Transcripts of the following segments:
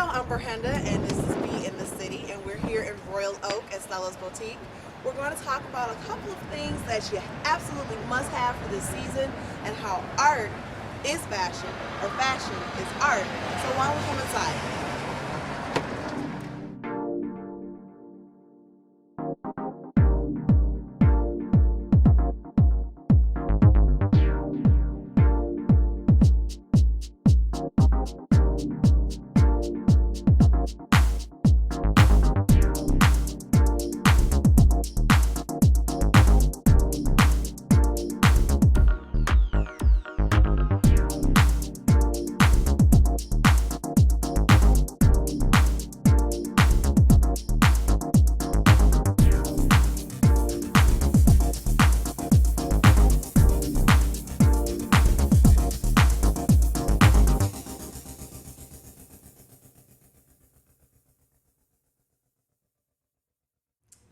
I'm Brenda, and this is Be in the City, and we're here in Royal Oak at Stella's Boutique. We're going to talk about a couple of things that you absolutely must have for this season, and how art is fashion, or fashion is art. So why don't we come inside?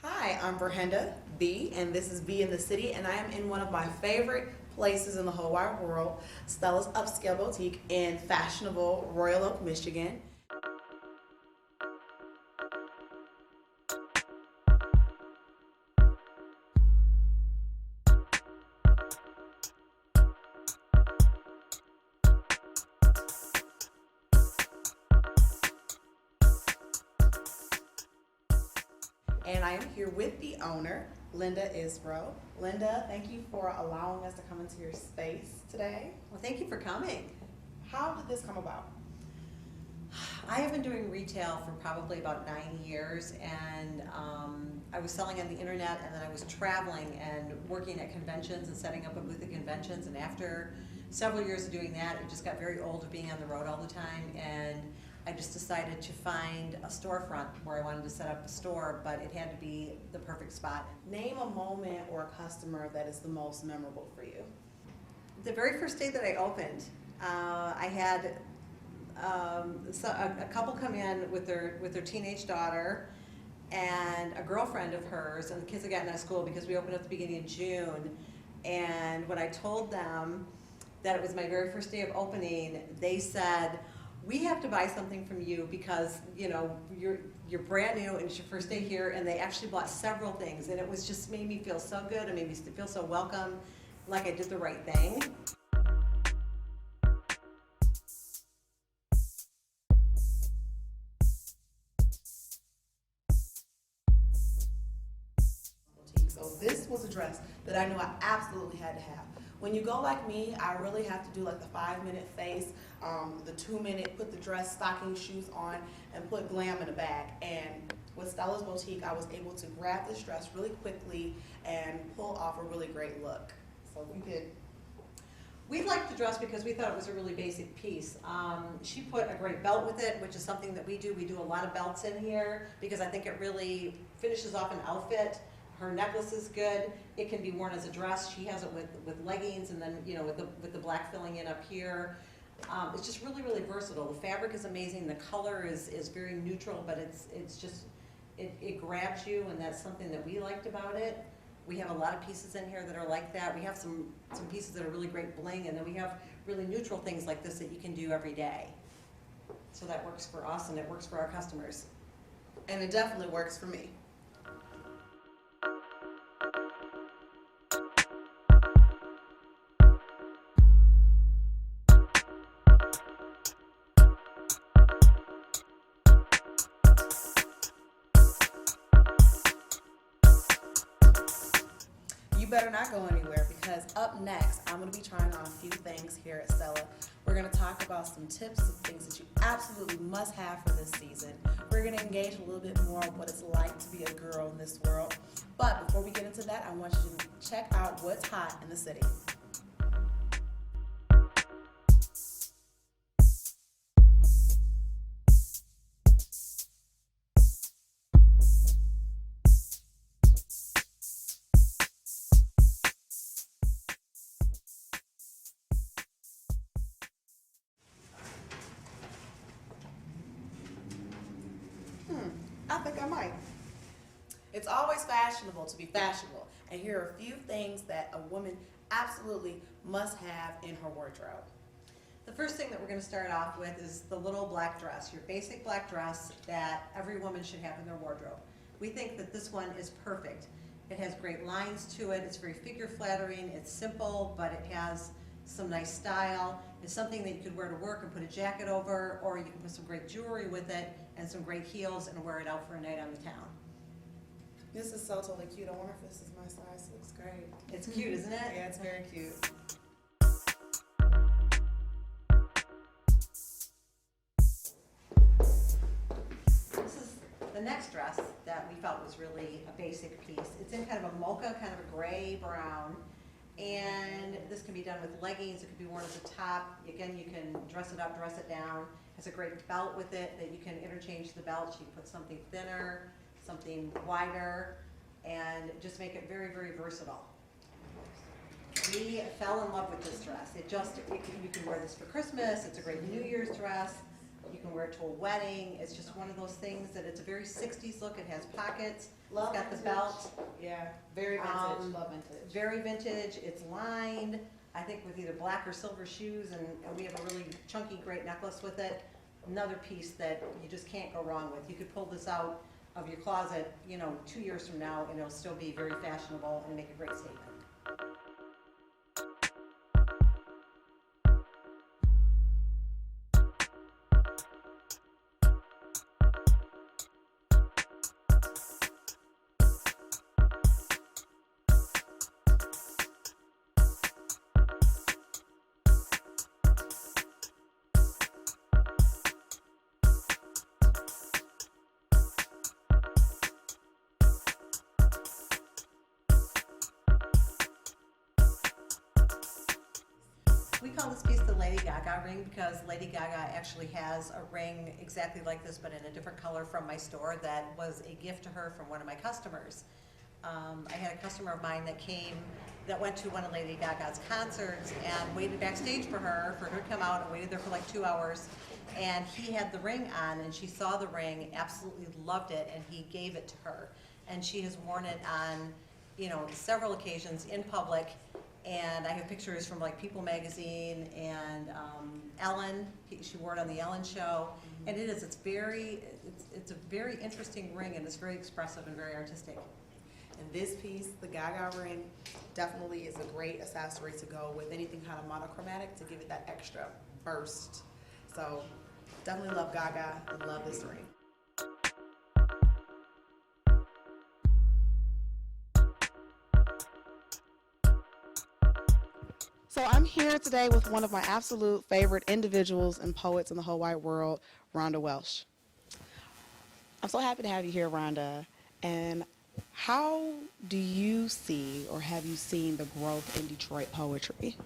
Hi, I'm Brenda B, and this is B in the City, and I am in one of my favorite places in the whole wide world, Stella's Upscale Boutique in fashionable Royal Oak, Michigan. And I am here with the owner, Linda Isbro. Linda, thank you for allowing us to come into your space today. Well, thank you for coming. How did this come about? I have been doing retail for probably about 9 years, and I was selling on the internet, and then I was traveling and working at conventions and setting up a booth at conventions, and after several years of doing that, it just got very old of being on the road all the time, and I just decided to find a storefront where I wanted to set up a store, but it had to be the perfect spot. Name a moment or a customer that is the most memorable for you. The very first day that I opened, I had a couple come in with their teenage daughter and a girlfriend of hers, and the kids had gotten out of school because we opened at the beginning of June. And when I told them that it was my very first day of opening, they said, "We have to buy something from you because you're brand new and it's your first day here." And they actually bought several things, and it was just made me feel so good. It made me feel so welcome, like I did the right thing. So this was a dress that I knew I absolutely had to have. When you go like me, I really have to do like the 5-minute face, the 2-minute put the dress, stocking, shoes on, and put glam in the bag. And with Stella's Boutique, I was able to grab this dress really quickly and pull off a really great look. So we did. We liked the dress because we thought it was a really basic piece. She put a great belt with it, which is something that we do. We do a lot of belts in here because I think it really finishes off an outfit. Her necklace is good. It can be worn as a dress. She has it with leggings, and then with the black filling in up here. It's just really, really versatile. The fabric is amazing. The color is very neutral, but it grabs you, and that's something that we liked about it. We have a lot of pieces in here that are like that. We have some pieces that are really great bling, and then we have really neutral things like this that you can do every day. So that works for us, and it works for our customers. And it definitely works for me. You better not go anywhere, because up next, I'm going to be trying on a few things here at Stella. We're going to talk about some tips of things that you absolutely must have for this season. We're going to engage a little bit more on what it's like to be a girl in this world. But before we get into that, I want you to check out what's hot in the city. I think I might. It's always fashionable to be fashionable, and here are a few things that a woman absolutely must have in her wardrobe. The first thing that we're going to start off with is the little black dress, your basic black dress that every woman should have in their wardrobe. We think that this one is perfect. It has great lines to it, it's very figure flattering, it's simple, but it has some nice style. It's something that you could wear to work and put a jacket over, or you can put some great jewelry with it and some great heels and wear it out for a night on the town. This is so totally cute. I wonder if this is my size. It looks great. It's cute, isn't it? Yeah, it's very cute. This is the next dress that we felt was really a basic piece. It's in kind of a mocha, kind of a gray brown, and this can be done with leggings. It can be worn as a top. Again, you can dress it up, dress it down. It has a great belt with it that you can interchange the belts. You can put something thinner, something wider, and just make it very, very versatile. We fell in love with this dress. You can wear this for Christmas. It's a great New Year's dress. You can wear it to a wedding. It's just one of those things that it's a very 60s look. It has pockets. Love It's got the vintage. belt. Yeah, very vintage. Love vintage. Very vintage. It's lined, I think, with either black or silver shoes, and we have a really chunky, great necklace with it. Another piece that you just can't go wrong with. You could pull this out of your closet, 2 years from now, and it'll still be very fashionable and make a great statement. We call this piece the Lady Gaga ring because Lady Gaga actually has a ring exactly like this but in a different color from my store that was a gift to her from one of my customers. I had a customer of mine that went to one of Lady Gaga's concerts and waited backstage for her to come out and waited there for like 2 hours. And he had the ring on and she saw the ring, absolutely loved it, and he gave it to her. And she has worn it on, several occasions in public. And I have pictures from like People magazine and Ellen. She wore it on the Ellen show, and it's a very interesting ring, and it's very expressive and very artistic. And this piece, the Gaga ring, definitely is a great accessory to go with anything kind of monochromatic to give it that extra burst. So definitely love Gaga and love this ring. So I'm here today with one of my absolute favorite individuals and poets in the whole wide world, Rhonda Welsh. I'm so happy to have you here, Rhonda. And how do you see or have you seen the growth in Detroit poetry?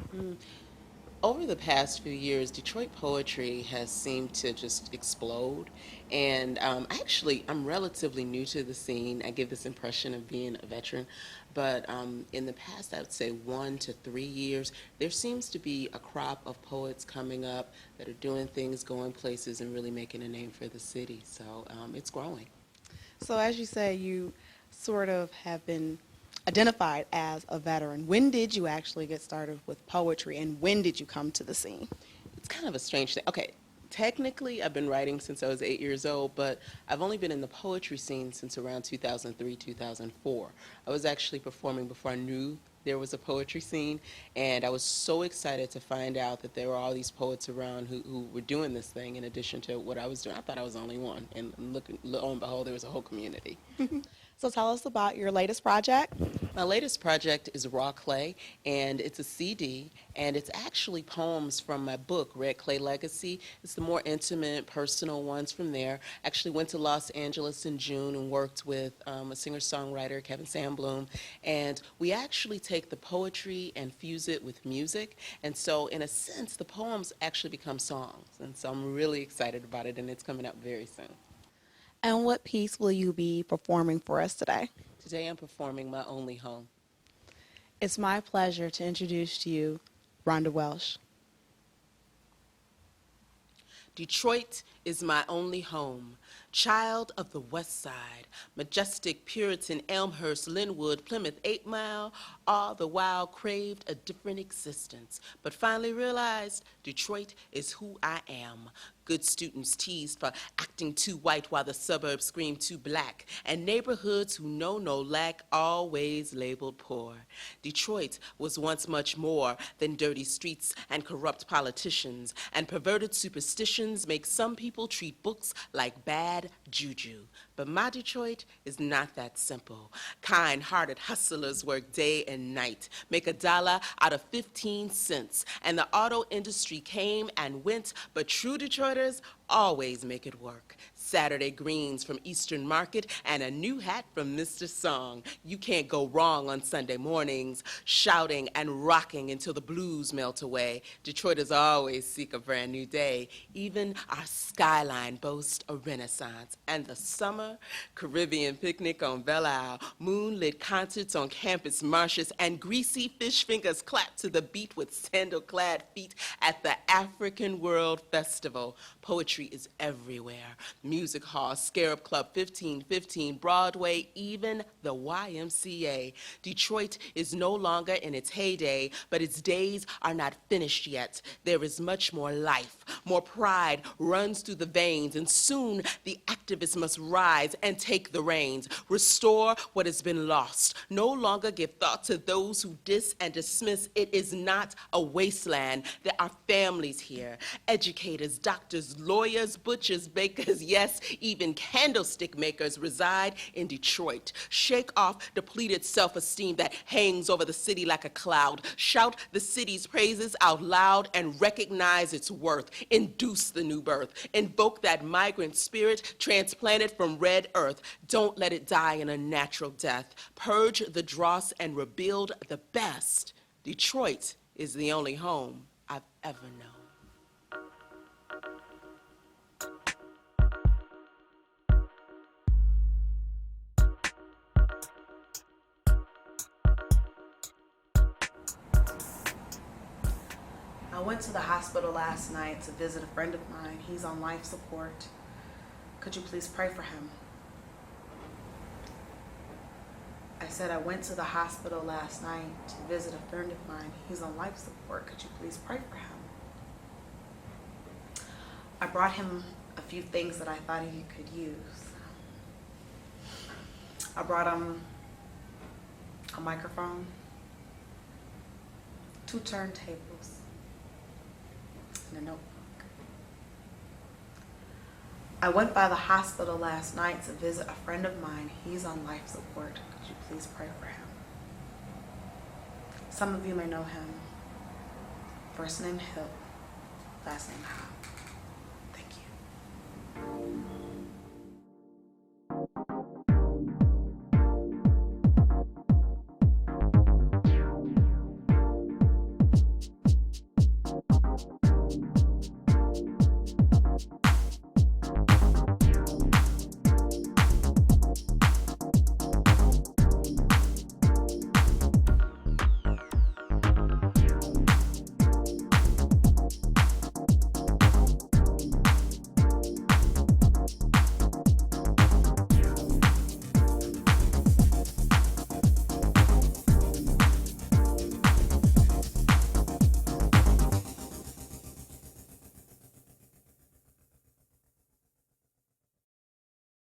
Over the past few years, Detroit poetry has seemed to just explode. And I'm relatively new to the scene. I give this impression of being a veteran. But in the past, I would say 1 to 3 years, there seems to be a crop of poets coming up that are doing things, going places, and really making a name for the city. So it's growing. So as you say, you sort of have been identified as a veteran. When did you actually get started with poetry, and when did you come to the scene? It's kind of a strange thing. Okay, technically, I've been writing since I was 8 years old, but I've only been in the poetry scene since around 2003, 2004. I was actually performing before I knew there was a poetry scene, and I was so excited to find out that there were all these poets around who were doing this thing in addition to what I was doing. I thought I was the only one, and lo and behold, there was a whole community. So tell us about your latest project. My latest project is Raw Clay, and it's a CD, and it's actually poems from my book, Red Clay Legacy. It's the more intimate, personal ones from there. Actually went to Los Angeles in June and worked with a singer-songwriter, Kevin Sandblum, and we actually take the poetry and fuse it with music, and so in a sense, the poems actually become songs, and so I'm really excited about it, and it's coming out very soon. And what piece will you be performing for us today? Today I'm performing My Only Home. It's my pleasure to introduce to you Rhonda Welsh. Detroit is my only home. Child of the West Side, majestic Puritan, Elmhurst, Linwood, Plymouth, 8 Mile, all the while craved a different existence, but finally realized Detroit is who I am. Good students teased for acting too white while the suburbs scream too black, and neighborhoods who know no lack always labeled poor. Detroit was once much more than dirty streets and corrupt politicians, and perverted superstitions make some people treat books like bad juju. But my Detroit is not that simple. Kind-hearted hustlers work day and night, make $1 out of 15 cents, and the auto industry came and went, but true Detroiters always make it work. Saturday greens from Eastern Market and a new hat from Mr. Song. You can't go wrong on Sunday mornings, shouting and rocking until the blues melt away. Detroiters always seek a brand new day. Even our skyline boasts a renaissance. And the summer, Caribbean picnic on Belle Isle, moonlit concerts on campus marshes, and greasy fish fingers clap to the beat with sandal-clad feet at the African World Festival. Poetry is everywhere. Music Hall, Scarab Club, 1515, Broadway, even the YMCA. Detroit is no longer in its heyday, but its days are not finished yet. There is much more life, more pride runs through the veins, and soon the activists must rise and take the reins, restore what has been lost, no longer give thought to those who diss and dismiss. It is not a wasteland. There are families here, educators, doctors, lawyers, butchers, bakers, yes, even candlestick makers reside in Detroit. Shake off depleted self-esteem that hangs over the city like a cloud. Shout the city's praises out loud and recognize its worth. Induce the new birth. Invoke that migrant spirit transplanted from red earth. Don't let it die in a natural death. Purge the dross and rebuild the best. Detroit is the only home I've ever known. I went to the hospital last night to visit a friend of mine. He's on life support. Could you please pray for him? I said I went to the hospital last night to visit a friend of mine. He's on life support. Could you please pray for him? I brought him a few things that I thought he could use. I brought him a microphone, 2 turntables, and a notebook. I went by the hospital last night to visit a friend of mine. He's on life support. Could you please pray for him? Some of you may know him. First name Hill, last name Howe.